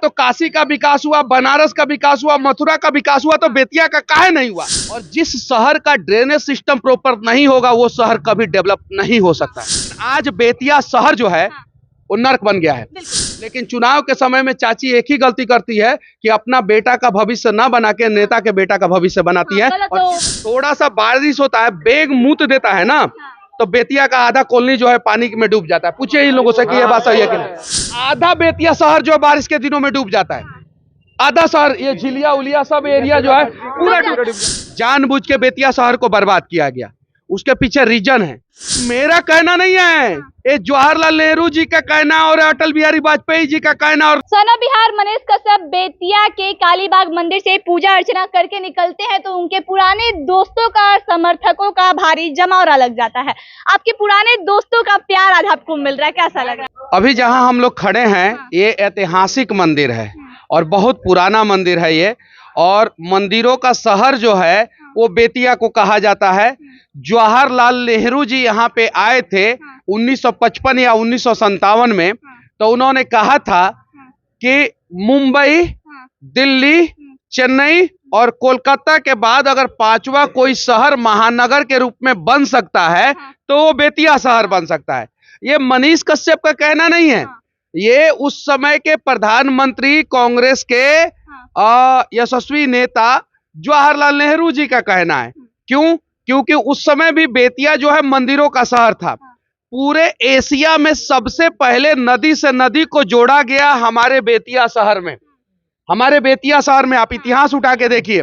तो काशी का विकास हुआ, बनारस का विकास हुआ, मथुरा का विकास हुआ, तो बेतिया का काहे नहीं हुआ? और जिस शहर का ड्रेनेज सिस्टम प्रॉपर नहीं होगा वो शहर कभी डेवलप नहीं हो सकता है। आज बेतिया शहर जो है वो नर्क बन गया है। लेकिन चुनाव के समय में चाची एक ही गलती करती है कि अपना बेटा का भविष्य ना बना के नेता के बेटा का भविष्य बनाती है। और थोड़ा सा बारिश होता है, बेग मूत देता है ना, तो बेतिया का आधा कॉलोनी जो है पानी में डूब जाता है। पूछिए इन लोगों से कि यह बात सही है कि नहीं। आधा बेतिया शहर जो बारिश के दिनों में डूब जाता है, आधा शहर, ये झिलिया उलिया सब एरिया जो है पूरा डूब जाता है। जानबूझ के बेतिया शहर को बर्बाद किया गया, उसके पीछे रीजन है। मेरा कहना नहीं है, ये जवाहरलाल नेहरू जी का कहना और अटल बिहारी वाजपेयी जी का कहना। और सना बिहार मनीष कश्यप बेतिया के कालीबाग मंदिर से पूजा अर्चना करके निकलते हैं तो उनके पुराने दोस्तों का, समर्थकों का भारी जमावड़ा लग जाता है। आपके पुराने दोस्तों का प्यार आज आपको मिल रहा है, कैसा लग रहा है? अभी जहां हम लोग खड़े हैं ये ऐतिहासिक मंदिर है और बहुत पुराना मंदिर है ये, और मंदिरों का शहर जो है वो बेतिया को कहा जाता है। जवाहरलाल नेहरू जी यहाँ पे आए थे 1955 या 1957 में, तो उन्होंने कहा था कि मुंबई, दिल्ली, चेन्नई और कोलकाता के बाद अगर पांचवा कोई शहर महानगर के रूप में बन सकता है तो वो बेतिया शहर बन सकता है। ये मनीष कश्यप का कहना नहीं है, ये उस समय के प्रधानमंत्री कांग्रेस के यशस्वी नेता जवाहरलाल नेहरू जी का कहना है। क्यों? क्योंकि उस समय भी बेतिया जो है मंदिरों का शहर था। पूरे एशिया में सबसे पहले नदी से नदी को जोड़ा गया हमारे बेतिया शहर में। हमारे बेतिया शहर में आप इतिहास उठा के देखिए,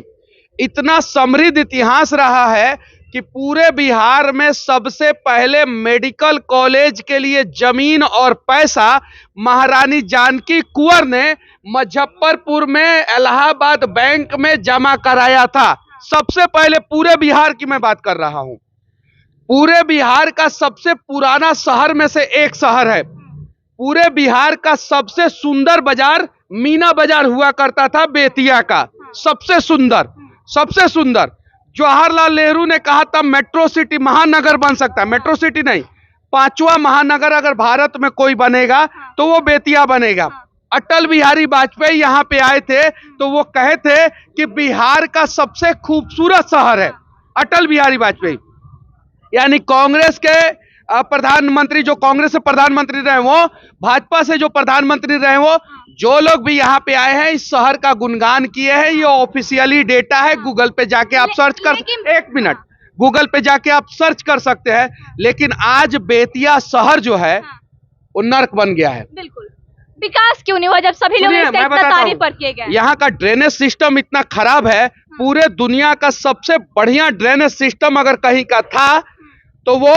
इतना समृद्ध इतिहास रहा है कि पूरे बिहार में सबसे पहले मेडिकल कॉलेज के लिए जमीन और पैसा महारानी जानकी कुंवर ने मुजफ्फरपुर में इलाहाबाद बैंक में जमा कराया था। सबसे पहले पूरे बिहार की मैं बात कर रहा हूं। पूरे बिहार का सबसे पुराना शहर में से एक शहर है। पूरे बिहार का सबसे सुंदर बाजार मीना बाजार हुआ करता था बेतिया का, सबसे सुंदर, सबसे सुंदर। जवाहरलाल नेहरू ने कहा था मेट्रो सिटी, महानगर बन सकता है, मेट्रो सिटी नहीं, पांचवा महानगर अगर भारत में कोई बनेगा तो वो बेतिया बनेगा। अटल बिहारी वाजपेयी यहाँ पे आए थे तो वो कहे थे कि बिहार का सबसे खूबसूरत शहर है अटल बिहारी वाजपेयी। यानी कांग्रेस के प्रधानमंत्री, जो कांग्रेस से प्रधानमंत्री रहे वो, भाजपा से जो प्रधानमंत्री रहे वो, जो लोग भी यहाँ पे आए हैं इस शहर का गुणगान किए हैं। ये ऑफिशियली डेटा है, गूगल पे जाके आप सर्च कर, एक मिनट, गूगल पे जाके आप सर्च कर सकते हैं। लेकिन आज बेतिया शहर जो है वो नर्क बन गया है। बिल्कुल, विकास क्यों नहीं हुआ जब सभी लोग इसका इतना तारीफ पर किए गए? यहाँ का ड्रेनेज सिस्टम इतना खराब है, पूरे दुनिया का सबसे बढ़िया ड्रेनेज सिस्टम अगर कहीं का था तो वो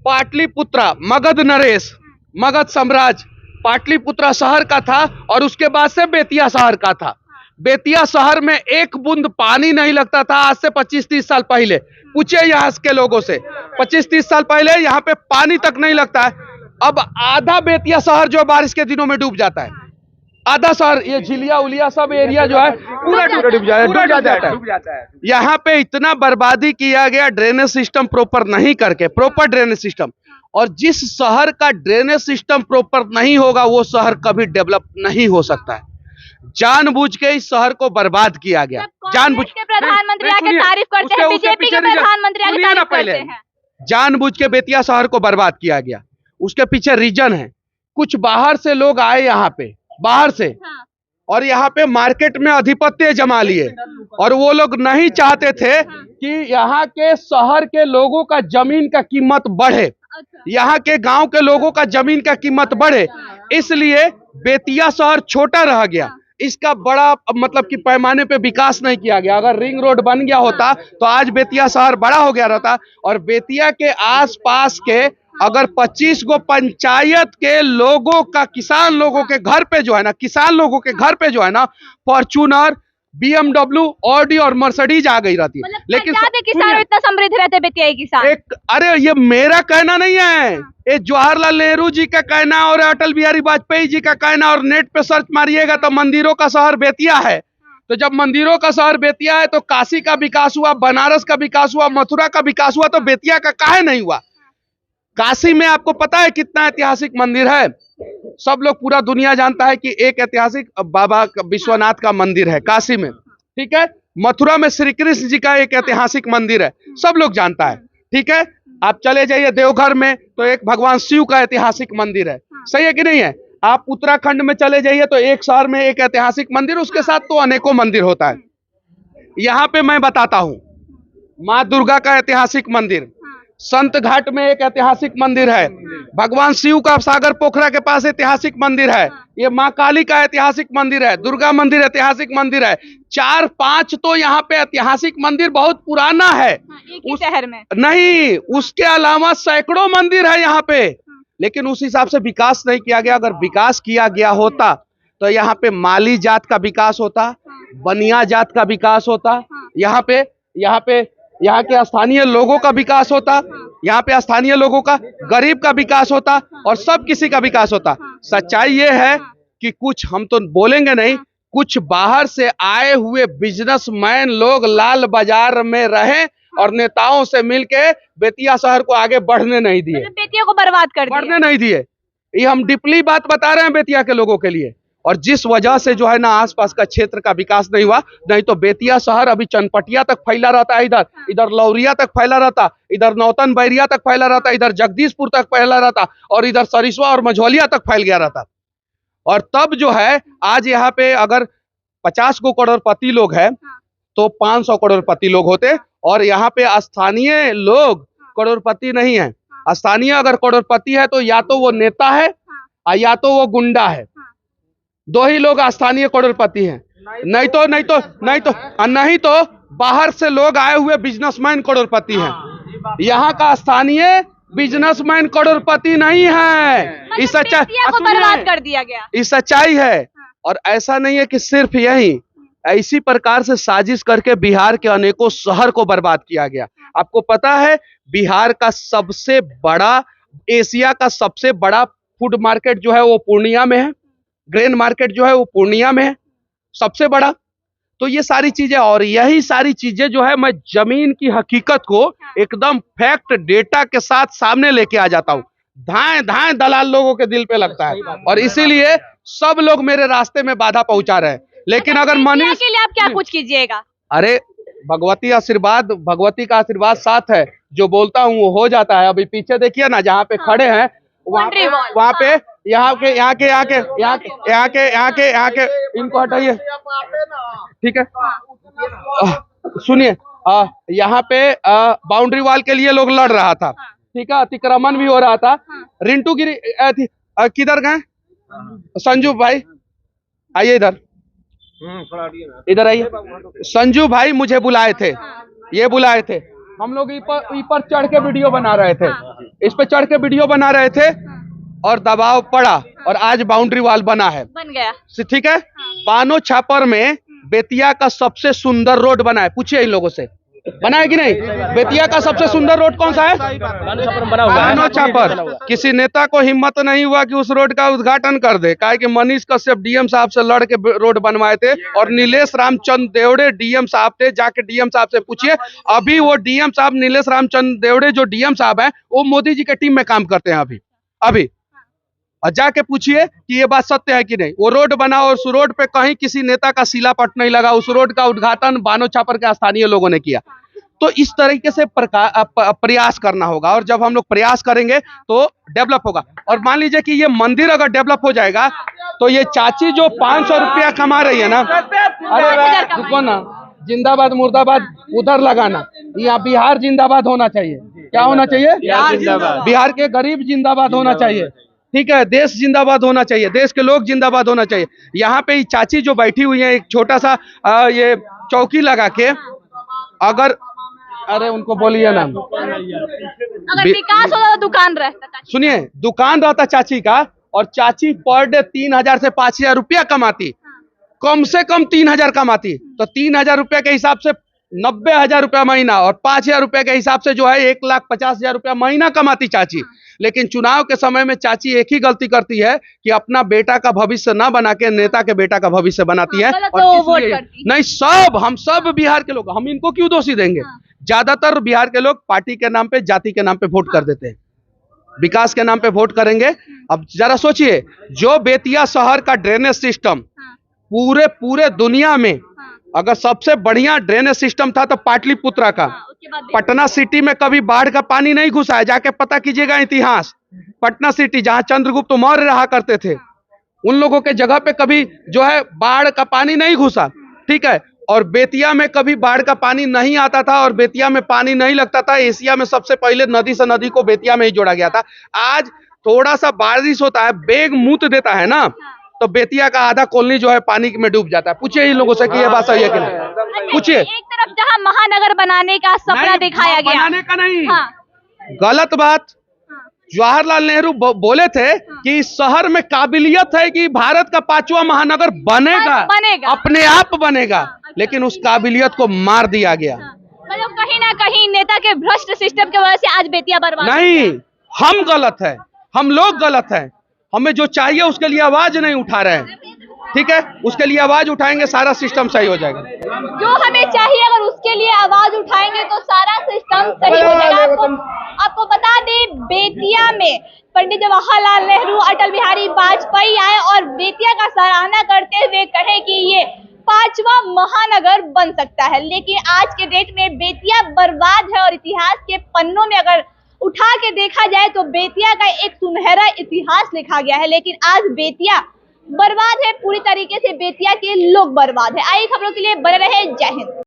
पाटलिपुत्रा, मगध नरेश, मगध साम्राज्य पाटलिपुत्रा शहर का था, और उसके बाद से बेतिया शहर का था। बेतिया शहर में एक बूंद पानी नहीं लगता था आज से 25-30 साल पहले। पूछिए यहाँ के लोगों से, 25-30 साल पहले यहाँ पे पानी तक नहीं लगता है। अब आधा बेतिया शहर जो बारिश के दिनों में डूब जाता है, आधा शहर, ये झिलिया उलिया सब एरिया जो है पूरा डूब जाता है। यहाँ पे इतना बर्बादी किया गया ड्रेनेज सिस्टम प्रॉपर नहीं करके, प्रॉपर ड्रेनेज सिस्टम। और जिस शहर का ड्रेनेज सिस्टम प्रॉपर नहीं होगा वो शहर कभी डेवलप नहीं हो सकता है। जानबूझ के इस शहर को बर्बाद किया गया, जानबूझ के। प्रधानमंत्री आके तारीफ करते हैं, बीजेपी के प्रधानमंत्री आके तारीफ करते हैं। जानबूझ के बेतिया शहर को बर्बाद किया गया, उसके पीछे रीजन है। कुछ बाहर से लोग आए यहाँ पे, बाहर से, और यहाँ पे मार्केट में अधिपत्य जमा लिए, और वो लोग नहीं चाहते थे कि यहाँ के शहर के लोगों का जमीन का कीमत बढ़े, यहाँ के गांव के लोगों का जमीन का कीमत बढ़े, इसलिए बेतिया शहर छोटा रह गया। इसका बड़ा मतलब कि पैमाने पे विकास नहीं किया गया। अगर रिंग रोड बन गया होता तो आज बेतिया शहर बड़ा हो गया रहता। और बेतिया के आसपास के अगर 25 गो पंचायत के लोगों का, किसान लोगों के घर पे जो है ना, किसान लोगों के घर पे जो है ना फॉर्च्यूनर, BMW, ऑडी और मर्सिडीज आ गई रहती है। लेकिन किसान इतना समृद्ध रहते बेतिया किसान। अरे ये मेरा कहना नहीं है, ये जवाहरलाल नेहरू जी का कहना और अटल बिहारी वाजपेयी जी का कहना। और नेट पे सर्च मारिएगा तो मंदिरों का शहर बेतिया है। तो जब मंदिरों का शहर बेतिया है तो काशी का विकास हुआ, बनारस का विकास हुआ, मथुरा का विकास हुआ, तो बेतिया का काहे नहीं हुआ? काशी में आपको पता है कितना ऐतिहासिक मंदिर है? सब लोग, पूरा दुनिया जानता है कि एक ऐतिहासिक बाबा विश्वनाथ का मंदिर है काशी में, ठीक है। मथुरा में श्री कृष्ण जी का एक ऐतिहासिक मंदिर है, सब लोग जानता है, ठीक है। आप चले जाइए देवघर में तो एक भगवान शिव का ऐतिहासिक मंदिर है, सही है कि नहीं है। आप उत्तराखंड में चले जाइए तो एक शहर में एक ऐतिहासिक मंदिर, उसके साथ तो अनेकों मंदिर होता है। यहाँ पे मैं बताता हूँ, माँ दुर्गा का ऐतिहासिक मंदिर, संत घाट में एक ऐतिहासिक मंदिर है, भगवान शिव का सागर पोखरा के पास ऐतिहासिक मंदिर है, ये माँ काली का ऐतिहासिक मंदिर है, दुर्गा मंदिर ऐतिहासिक मंदिर है, 4-5 तो यहाँ पे ऐतिहासिक मंदिर बहुत पुराना है। एक ही शहर में नहीं, उसके अलावा सैकड़ों मंदिर है यहाँ पे, लेकिन उस हिसाब से विकास नहीं किया गया। अगर विकास किया गया होता तो यहाँ पे माली जात का विकास होता, बनिया जात का विकास होता, यहाँ के स्थानीय लोगों का विकास होता, यहाँ पे स्थानीय लोगों का, गरीब का विकास होता और सब किसी का विकास होता। सच्चाई ये है कि कुछ, हम तो बोलेंगे नहीं, कुछ बाहर से आए हुए बिजनेसमैन लोग लाल बाजार में रहे और नेताओं से मिलके बेतिया शहर को आगे बढ़ने नहीं दिए, मतलब बेतिया को बर्बाद कर दिया। बढ़ने नहीं दिए। ये हम डीपली बात बता रहे हैं बेतिया के लोगों के लिए। और जिस वजह से जो है ना आसपास का क्षेत्र का विकास नहीं हुआ, नहीं तो बेतिया शहर अभी चनपटिया तक फैला रहता है, इधर लौरिया तक फैला रहता, इधर नौतन बैरिया तक फैला रहता, इधर जगदीशपुर तक फैला रहता और इधर सरिसवा और मझौलिया तक फैल गया रहता। और तब जो है आज यहाँ पे अगर 50 को करोड़पति लोग हैं तो 500 करोड़पति लोग होते, और यहाँ पे स्थानीय लोग करोड़पति नहीं है। स्थानीय अगर करोड़पति है तो या तो वो नेता है या तो वो गुंडा है, दो ही लोग स्थानीय करोड़पति हैं। नहीं तो बाहर से लोग आए हुए बिजनेसमैन करोड़पति हैं। यहाँ का स्थानीय बिजनेसमैन करोड़पति नहीं है। इस बेतिया को बर्बाद कर दिया गया, इस सच्चाई है। और ऐसा नहीं है कि सिर्फ यही, ऐसी प्रकार से साजिश करके बिहार के अनेकों शहर को बर्बाद किया गया। आपको पता है बिहार का सबसे बड़ा, एशिया का सबसे बड़ा फूड मार्केट जो है वो पूर्णिया में है, ग्रेन मार्केट जो है वो पूर्णिया में है सबसे बड़ा। तो ये सारी चीजें, और यही सारी चीजें जो है मैं जमीन की हकीकत को एकदम फैक्ट डेटा के साथ सामने लेके आ जाता हूँ। धाएं दलाल लोगों के दिल पे लगता है और इसीलिए सब लोग मेरे रास्ते में बाधा पहुंचा रहे हैं। लेकिन अगर मनीष के लिए आप क्या कुछ कीजिएगा? अरे भगवती का आशीर्वाद साथ है, जो बोलता हूँ वो हो जाता है। अभी पीछे देखिए ना जहाँ पे खड़े हैं वहाँ पे यहाँ के इनको हटाइए, ठीक है। सुनिए, यहाँ पे बाउंड्री वॉल के लिए लोग लड़ रहा था, ठीक है, अतिक्रमण भी हो रहा था। रिंटू गिरी किधर गए? संजू भाई आइए इधर आइए। संजू भाई मुझे बुलाए थे, ये बुलाए थे, हम लोग ऊपर चढ़ के वीडियो बना रहे थे, इस पे चढ़ के वीडियो बना रहे थे और दबाव पड़ा और आज बाउंड्री वॉल बन गया, ठीक है। बानो छापर में बेतिया का सबसे सुंदर रोड बना है, पूछिए इन लोगों से, बना है कि नहीं? बेतिया का सबसे सुंदर रोड कौन सा है? बानो छापर। किसी नेता को हिम्मत नहीं हुआ कि उस रोड का उद्घाटन कर दे, काहे कि मनीष कश्यप डीएम साहब से लड़ के रोड बनवाए थे और नीलेश रामचंद्र देवड़े डीएम साहब थे। जाके डीएम साहब से पूछिए, अभी वो डीएम साहब नीलेश रामचंद्र देवड़े जो डीएम साहब है वो मोदी जी के टीम में काम करते हैं अभी। और जाके पूछिए कि ये बात सत्य है कि नहीं। वो रोड बना और उस रोड पे कहीं किसी नेता का शिलापट नहीं लगा, उस रोड का उद्घाटन बानो छापर के स्थानीय लोगों ने किया। तो इस तरीके से प्रयास करना होगा, और जब हम लोग प्रयास करेंगे तो डेवलप होगा। और मान लीजिए कि ये मंदिर अगर डेवलप हो जाएगा तो ये चाची जो 500 रुपया कमा रही है ना, अरे रुको ना, जिंदाबाद मुर्दाबाद उधर लगाना, यहाँ बिहार जिंदाबाद होना चाहिए। क्या होना चाहिए? बिहार के गरीब जिंदाबाद होना चाहिए, ठीक है, देश जिंदाबाद होना चाहिए, देश के लोग जिंदाबाद होना चाहिए। यहाँ पे चाची जो बैठी हुई है एक छोटा सा ये चौकी लगा के, अगर अरे उनको बोलिए ना, अगर विकास होता तो दुकान रहता। सुनिए, दुकान रहता चाची का, और चाची पर डे 3000 से 5000 रुपया कमाती, कम से कम 3000 कमाती, तो 3000 रुपया के हिसाब से 90,000 रुपया महीना, और 5000 रुपया के हिसाब से जो है 1,50,000 रुपया महीना कमाती चाची। लेकिन चुनाव के समय में चाची एक ही गलती करती है कि अपना बेटा का भविष्य ना बना के नेता के बेटा का भविष्य बनाती है। और नहीं, हम सब बिहार के लोग, हम इनको क्यों दोषी देंगे? ज्यादातर बिहार के लोग पार्टी के नाम पे, जाति के नाम पे वोट कर देते हैं। विकास के नाम पे वोट करेंगे। अब जरा सोचिए, जो बेतिया शहर का ड्रेनेज सिस्टम पूरे पूरे दुनिया में अगर सबसे बढ़िया ड्रेनेज सिस्टम था तो पाटलिपुत्रा का। पटना सिटी में कभी बाढ़ का पानी नहीं घुसा है, जाके पता कीजिएगा इतिहास। पटना सिटी जहां चंद्रगुप्त मौर्य रहा करते थे, उन लोगों के जगह पे कभी जो है बाढ़ का पानी नहीं घुसा, ठीक है। और बेतिया में कभी बाढ़ का पानी नहीं आता था और बेतिया में पानी नहीं लगता था। एशिया में सबसे पहले नदी से नदी को बेतिया में ही जोड़ा गया था। आज थोड़ा सा बारिश होता है, बेग मूत देता है ना, तो बेतिया का आधा कॉलोनी जो है पानी में डूब जाता है। पूछिए इन लोगों से कि यह बात सही है कि नहीं, पूछिए। एक तरफ जहां महानगर बनाने का सपना दिखाया गया, बनाने का नहीं, हाँ, गलत बात। जवाहरलाल नेहरू बोले थे कि इस शहर में काबिलियत है कि भारत का 5वां महानगर बनेगा, अपने आप बनेगा, लेकिन उस काबिलियत को मार दिया गया। मतलब कहीं ना कहीं नेता के भ्रष्ट सिस्टम की वजह से आज बेतिया बर्बाद नहीं, हम गलत है, हम लोग गलत है। हमें जो चाहिए उसके लिए आवाज नहीं उठा रहे हैं, ठीक है। उसके लिए आवाज उठाएंगे, सारा सिस्टम सही हो जाएगा। जो हमें चाहिए, अगर उसके लिए आवाज उठाएंगे तो सारा सिस्टम सही हो जाएगा। आपको बता दें, बेतिया में पंडित जवाहरलाल नेहरू, अटल बिहारी वाजपेयी आए और बेतिया का सराहना करते हुए कहे कि ये 5वां महानगर बन सकता है। लेकिन आज के डेट में बेतिया बर्बाद है और इतिहास के पन्नों में अगर उठा के देखा जाए तो बेतिया का एक सुनहरा इतिहास लिखा गया है। लेकिन आज बेतिया बर्बाद है, पूरी तरीके से बेतिया के लोग बर्बाद है। आइए खबरों के लिए बने रहे। जय हिंद।